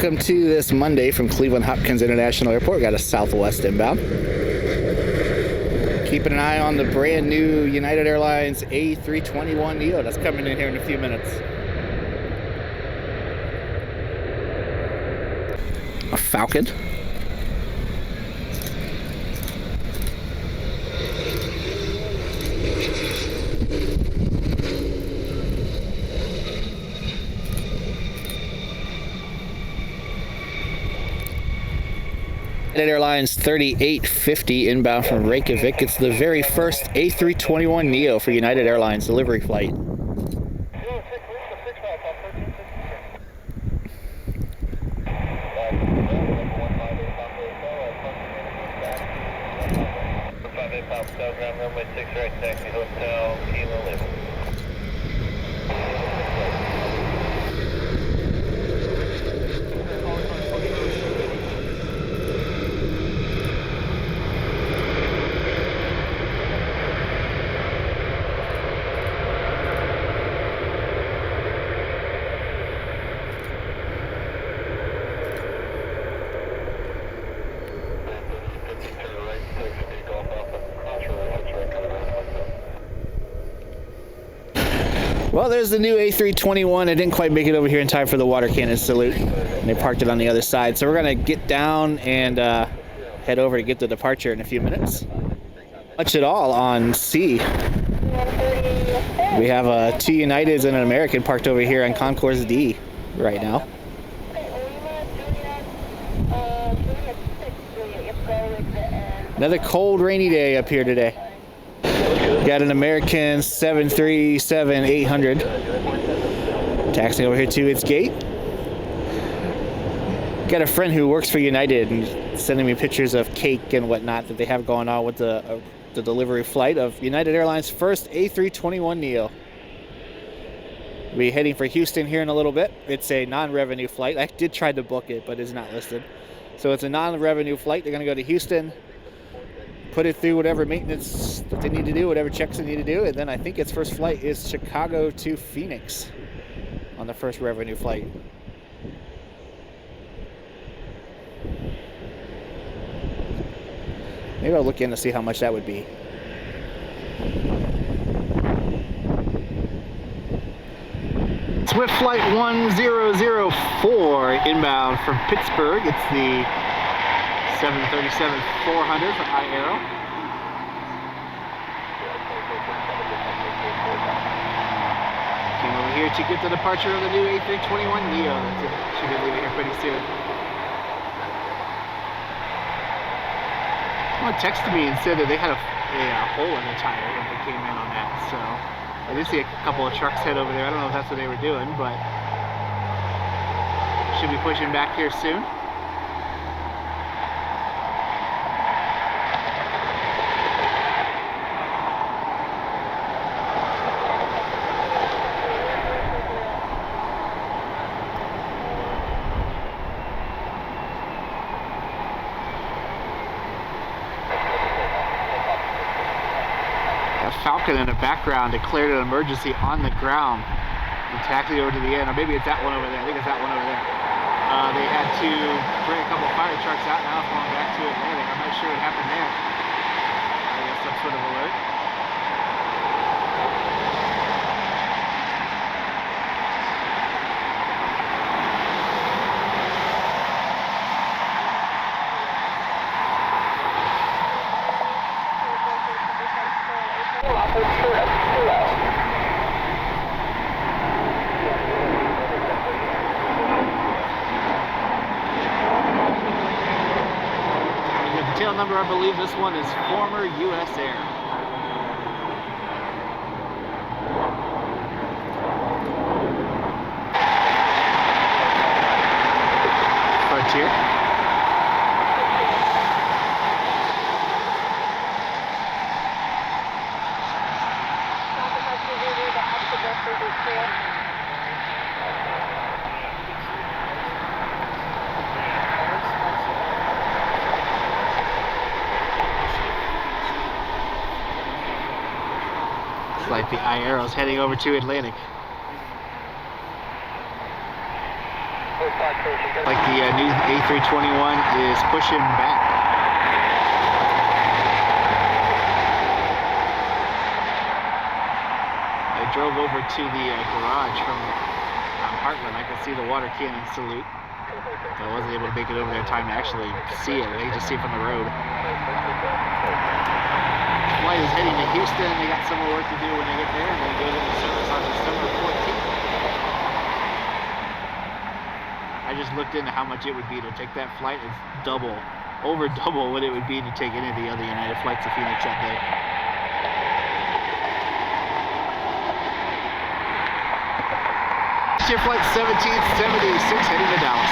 Welcome to this Monday from Cleveland Hopkins International Airport. Got a Southwest inbound. Keeping an eye on the brand new United Airlines A321neo that's coming in here in a few minutes. A Falcon. United Airlines 3850 inbound from Reykjavik. It's the very first A321neo for United Airlines delivery flight. Well, there's the new A321. I didn't quite make it over here in time for the water cannon salute. And they parked it on the other side. So we're going to get down and head over to get the departure in a few minutes. Much at all on C. We have two Uniteds and an American parked over here on Concourse D right now. Another cold, rainy day up here today. Got an American 737-800 taxiing over here to its gate. Got a friend who works for United and sending me pictures of cake and whatnot that they have going on with the delivery flight of United Airlines' first A321neo. We'll be heading for Houston here in a little bit. It's a non-revenue flight. I did try to book it, but it's not listed. So it's a non-revenue flight. They're going to go to Houston, put it through whatever maintenance that they need to do, whatever checks they need to do, and then I think its first flight is Chicago to Phoenix on the first revenue flight. Maybe I'll look in to see how much that would be. Swift Flight 1004 inbound from Pittsburgh. It's the 737-400 for Aero. Came over here to get the departure of the new A321neo. Should be leaving here pretty soon. Someone texted me and said that they had a hole in the tire when they came in on that. So I did see a couple of trucks head over there. I don't know if that's what they were doing, but should be pushing back here soon. Falcon in the background declared an emergency on the ground and taxied over to the end, or maybe it's that one over there. I think it's that one over there. They had to bring a couple fire trucks out. Now it's going back to Atlantic. I'm not sure what happened there. I guess some sort of alert. Tail number, I believe this one is former U.S. Air. Frontier. Like the Aero's heading over to Atlantic. Like the new A321 is pushing back. I drove over to the garage from Heartland. I could see the water cannon salute. But I wasn't able to make it over there in time to actually see it. I could just see it from the road. Flight is heading to Houston. They got some more work to do when they get there, and then it goes into service on December 14th. I just looked into how much it would be to take that flight. It's double, over double what it would be to take any of the other United flights to Phoenix that day. Your flight 1776 heading to Dallas.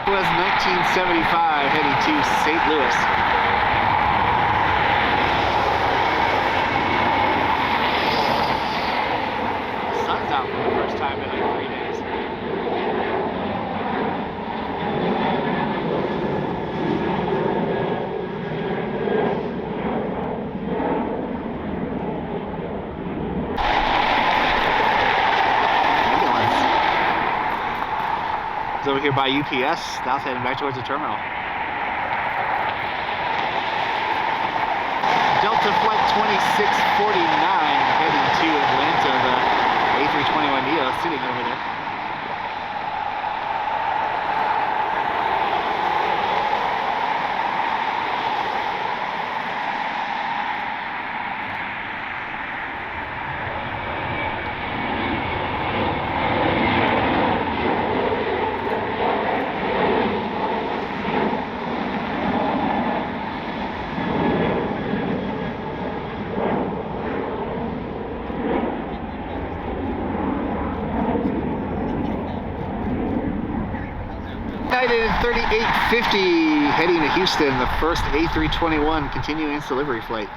Was 1975 heading to St. Louis. The sun's out for the first time in like 3 days. Over here by UPS, now it's heading back towards the terminal. Delta Flight 2649 heading to Atlanta, the A321neo sitting over there. United 3850 heading to Houston, the first A321 continuing its delivery flight.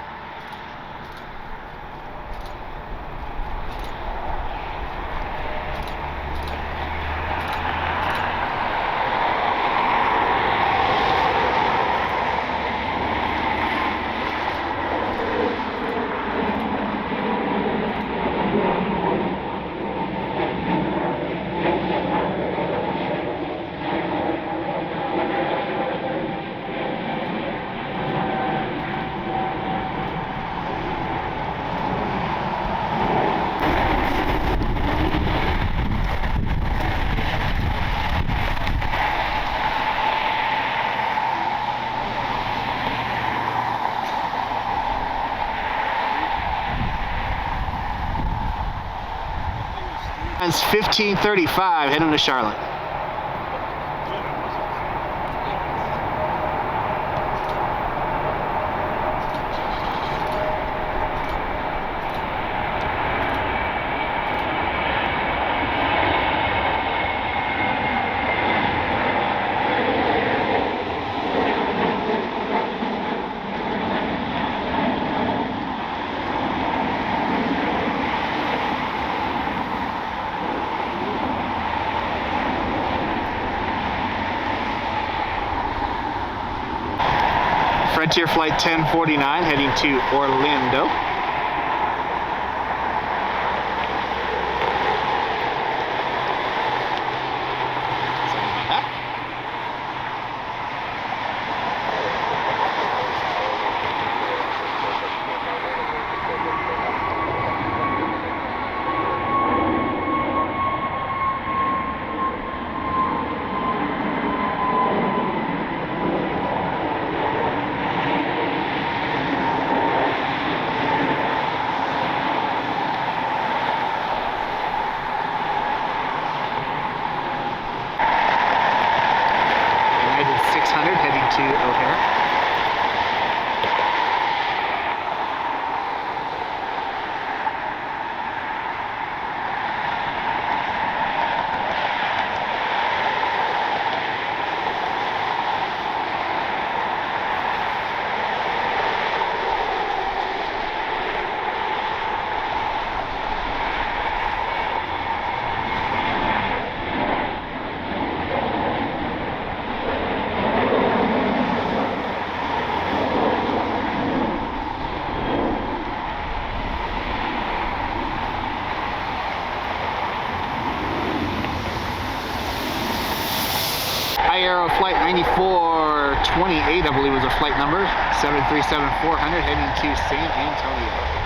It's 1535 heading to Charlotte. Frontier Flight 1049 heading to Orlando. Heading to O'Hare. Aero Flight 9428, I believe was a flight number, 737-400 heading to San Antonio.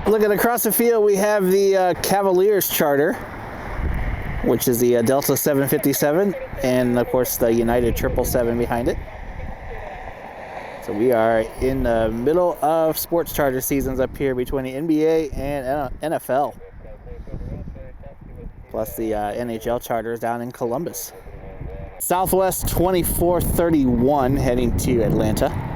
Looking across the field, we have the Cavaliers charter, which is the Delta 757, and of course the United 777 behind it. So we are in the middle of sports charter seasons up here between the NBA and NFL, plus the NHL charters down in Columbus. Southwest 2431 heading to Atlanta.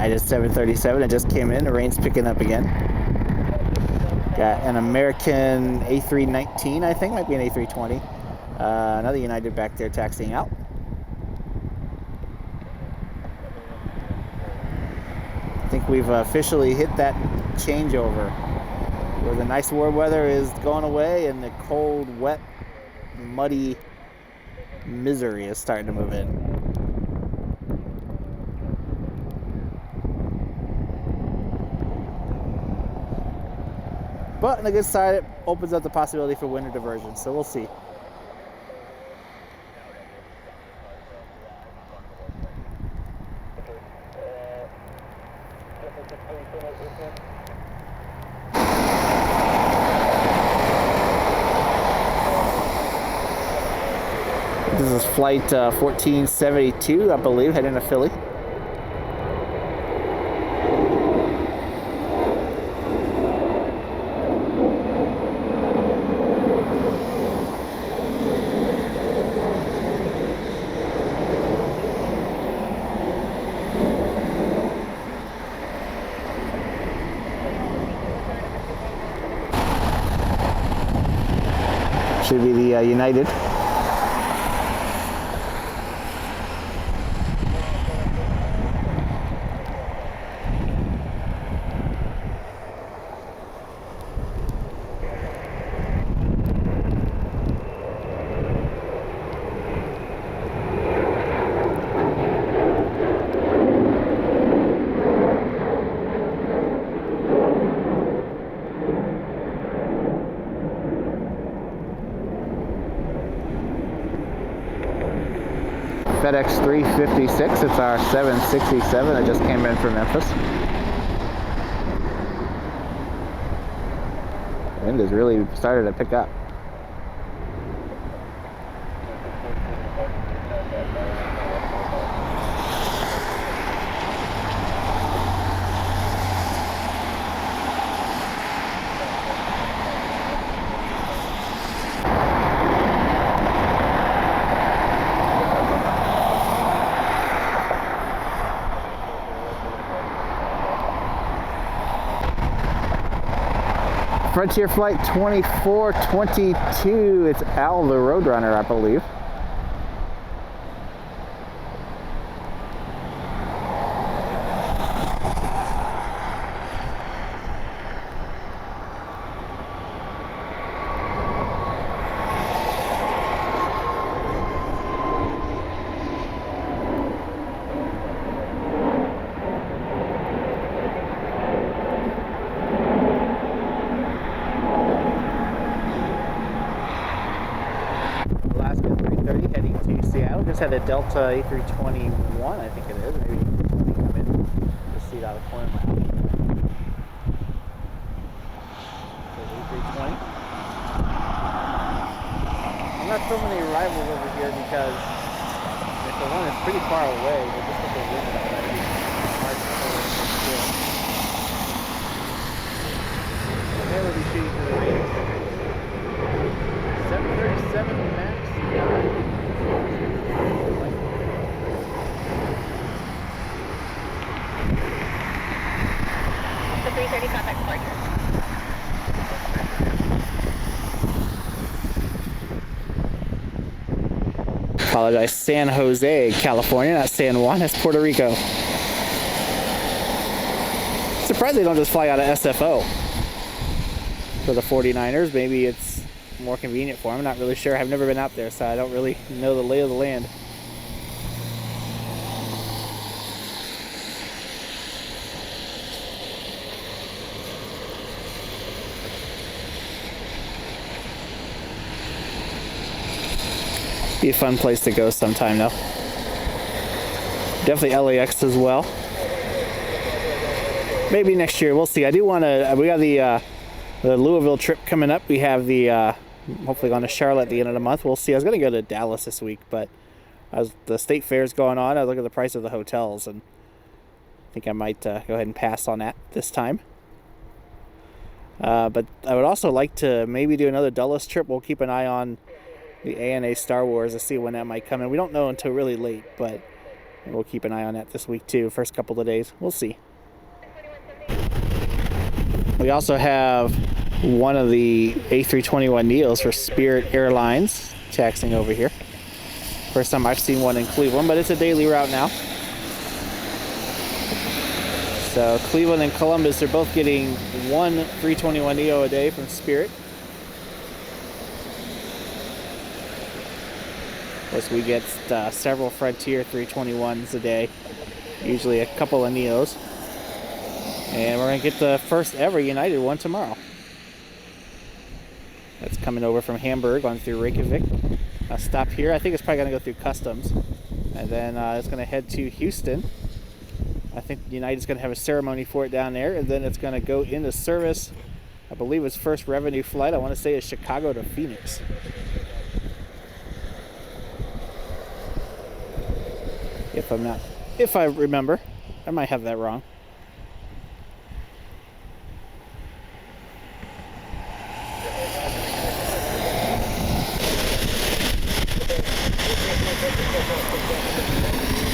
United 737, it just came in, the rain's picking up again. Got an American A319, I think, might be an A320. Another United back there taxiing out. I think we've officially hit that changeover where the nice warm weather is going away and the cold, wet, muddy misery is starting to move in. But on the good side, it opens up the possibility for winter diversion, so we'll see. This is flight 1472, I believe, heading to Philly. Should be the United. FedEx 356. It's our 767 that just came in from Memphis. Wind has really started to pick up. Frontier Flight 2422. It's Al the Roadrunner, I believe. Heading to Seattle. Just had a Delta A321, I think it is. Maybe come in, just see it out of the corner of my eye. A320. I'm not filming the arrivals over here because if the one is pretty far away, we'll just look at the wind already. It's hard to pull it from still. Today we'll be shooting for the range. 737 max. The 330 contact departure. Apologize, San Jose, California, not San Juan, that's Puerto Rico. Surprised they don't just fly out of SFO for the 49ers. Maybe it's more convenient for them. I'm not really sure. I've never been out there, so I don't really know the lay of the land. Be a fun place to go sometime, though. Definitely LAX as well. Maybe next year. We'll see. I do want to. We got the Louisville trip coming up. We have the hopefully going to Charlotte at the end of the month. We'll see. I was going to go to Dallas this week, but as the state fair's going on, I look at the price of the hotels, and I think I might go ahead and pass on that this time. But I would also like to maybe do another Dulles trip. We'll keep an eye on the ANA Star Wars to see when that might come in. We don't know until really late, but we'll keep an eye on that this week too. First couple of days. We'll see. We also have one of the A321neos for Spirit Airlines taxiing over here. First time I've seen one in Cleveland, but it's a daily route now. So Cleveland and Columbus are both getting one 321neo a day from Spirit. Of course, we get several Frontier 321s a day, usually a couple of Neos. And we're going to get the first ever United one tomorrow. That's coming over from Hamburg, going through Reykjavik. A stop here. I think it's probably going to go through customs. And then it's going to head to Houston. I think United's going to have a ceremony for it down there. And then it's going to go into service. I believe its first revenue flight, I want to say, is Chicago to Phoenix. If I remember. I might have that wrong.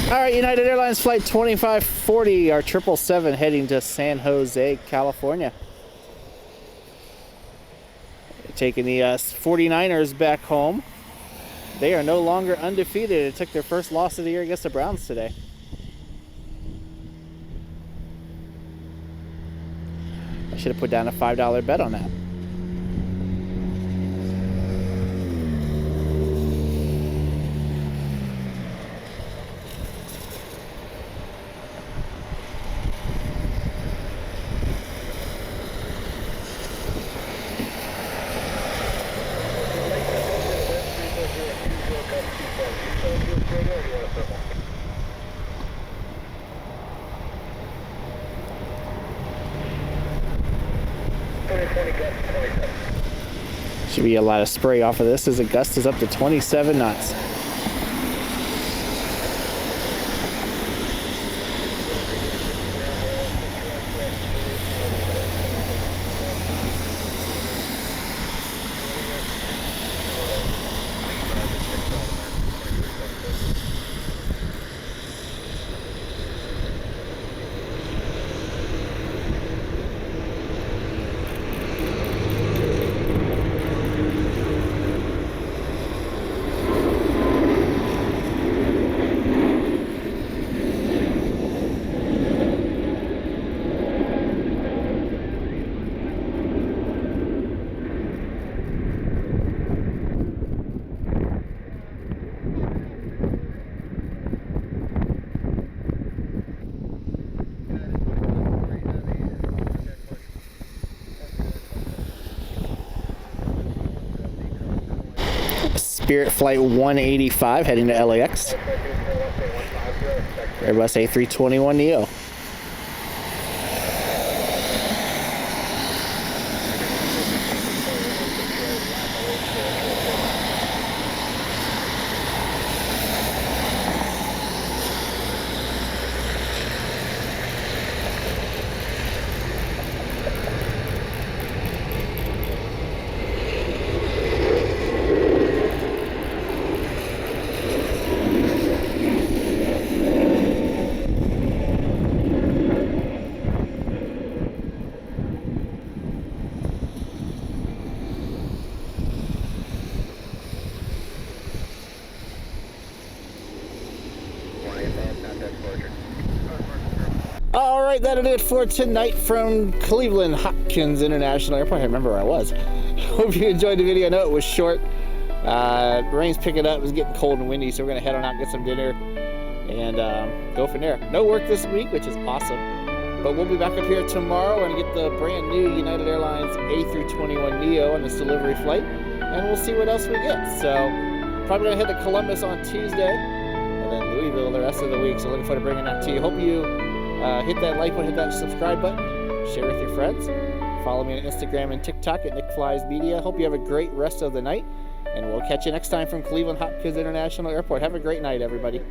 All right, United Airlines Flight 2540, our 777 heading to San Jose, California. Taking the 49ers back home. They are no longer undefeated. It took their first loss of the year against the Browns today. I should have put down a $5 bet on that. Should be a lot of spray off of this as the gust is up to 27 knots. Spirit Flight 185 heading to LAX. Airbus A321neo. All right, that'll do it for tonight from Cleveland Hopkins International Airport. I remember where I was. Hope you enjoyed the video. I know it was short. Rain's picking up. It's getting cold and windy, so we're going to head on out and get some dinner and go from there. No work this week, which is awesome. But we'll be back up here tomorrow and get the brand new United Airlines A321neo on this delivery flight. And we'll see what else we get. So probably going to head to Columbus on Tuesday and then Louisville the rest of the week. So looking forward to bringing that to you. Hope you hit that like button, hit that subscribe button, share with your friends. Follow me on Instagram and TikTok at Nick Flies Media. Hope you have a great rest of the night, and we'll catch you next time from Cleveland Hopkins International Airport. Have a great night, everybody.